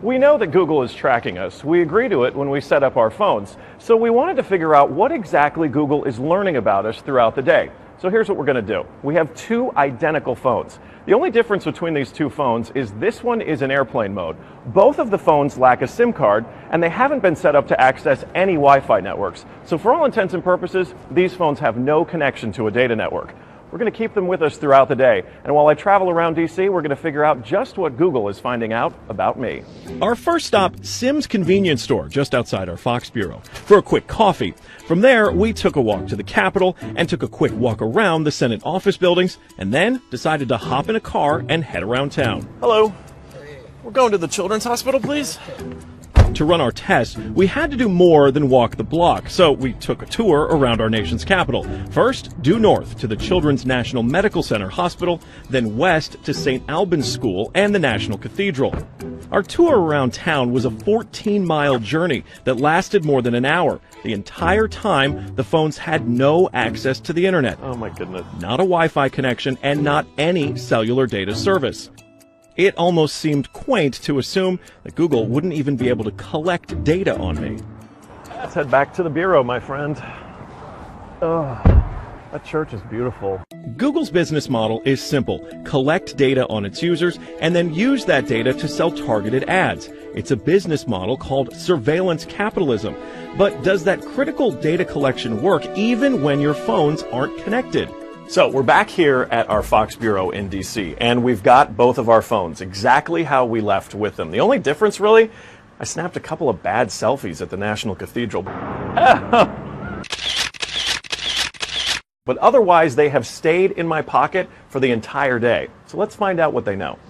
We know that Google is tracking us. We agree to it when we set up our phones. So we wanted to figure out what exactly Google is learning about us throughout the day. So here's what we're going to do. We have two identical phones. The only difference between these two phones is this one is in airplane mode. Both of the phones lack a SIM card, and they haven't been set up to access any Wi-Fi networks. So for all intents and purposes, these phones have no connection to a data network. We're going to keep them with us throughout the day. And while I travel around DC, we're going to figure out just what Google is finding out about me. Our first stop, Sim's convenience store, just outside our Fox bureau, for a quick coffee. From there, we took a walk to the Capitol and took a quick walk around the Senate office buildings, and then decided to hop in a car and head around town. Hello. We're going to the Children's Hospital, please. To run our test, we had to do more than walk the block, so we took a tour around our nation's capital. First, due north to the Children's National Medical Center Hospital, then west to St. Albans School and the National Cathedral. Our tour around town was a 14-mile journey that lasted more than an hour. The entire time, the phones had no access to the internet. Oh my goodness. Not a Wi-Fi connection and not any cellular data service. It almost seemed quaint to assume that Google wouldn't even be able to collect data on me. Let's head back to the bureau, my friend. That church is beautiful. Google's business model is simple. Collect data on its users and then use that data to sell targeted ads. It's a business model called surveillance capitalism. But does that critical data collection work even when your phones aren't connected? So we're back here at our Fox Bureau in DC, and we've got both of our phones exactly how we left with them. The only difference, really, I snapped a couple of bad selfies at the National Cathedral. But otherwise, they have stayed in my pocket for the entire day. So let's find out what they know.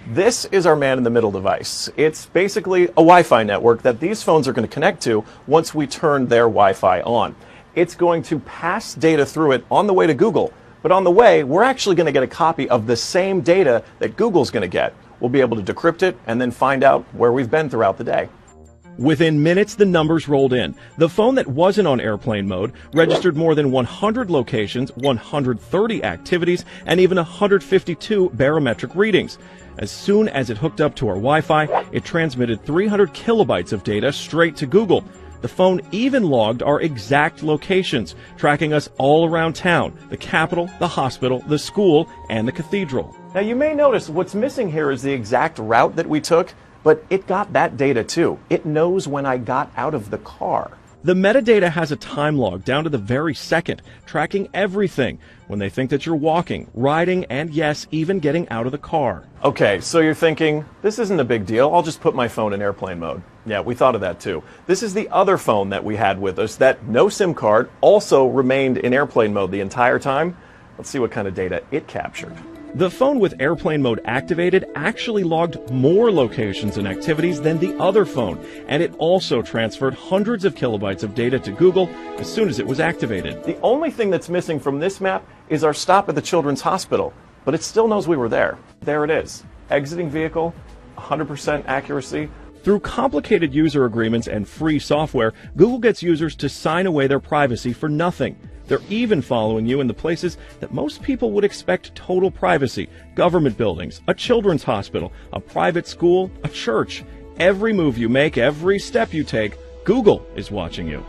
This is our man-in-the-middle device. It's basically a Wi-Fi network that these phones are going to connect to once we turn their Wi-Fi on. It's going to pass data through it on the way to Google. But on the way, we're actually going to get a copy of the same data that Google's going to get. We'll be able to decrypt it and then find out where we've been throughout the day. Within minutes, the numbers rolled in. The phone that wasn't on airplane mode registered more than 100 locations, 130 activities, and even 152 barometric readings. As soon as it hooked up to our Wi-Fi, it transmitted 300 kilobytes of data straight to Google. The phone even logged our exact locations, tracking us all around town, the Capitol, the hospital, the school, and the cathedral. Now you may notice what's missing here is the exact route that we took, but it got that data too. It knows when I got out of the car. The metadata has a time log down to the very second, tracking everything when they think that you're walking, riding, and yes, even getting out of the car. Okay, so you're thinking, this isn't a big deal. I'll just put my phone in airplane mode. Yeah, we thought of that too. This is the other phone that we had with us that no SIM card also remained in airplane mode the entire time. Let's see what kind of data it captured. The phone with airplane mode activated actually logged more locations and activities than the other phone, and it also transferred hundreds of kilobytes of data to Google as soon as it was activated. The only thing that's missing from this map is our stop at the Children's Hospital, but it still knows we were there. There it is. Exiting vehicle, 100% accuracy. Through complicated user agreements and free software, Google gets users to sign away their privacy for nothing. They're even following you in the places that most people would expect total privacy: government buildings, a children's hospital, a private school, a church. Every move you make, every step you take, Google is watching you.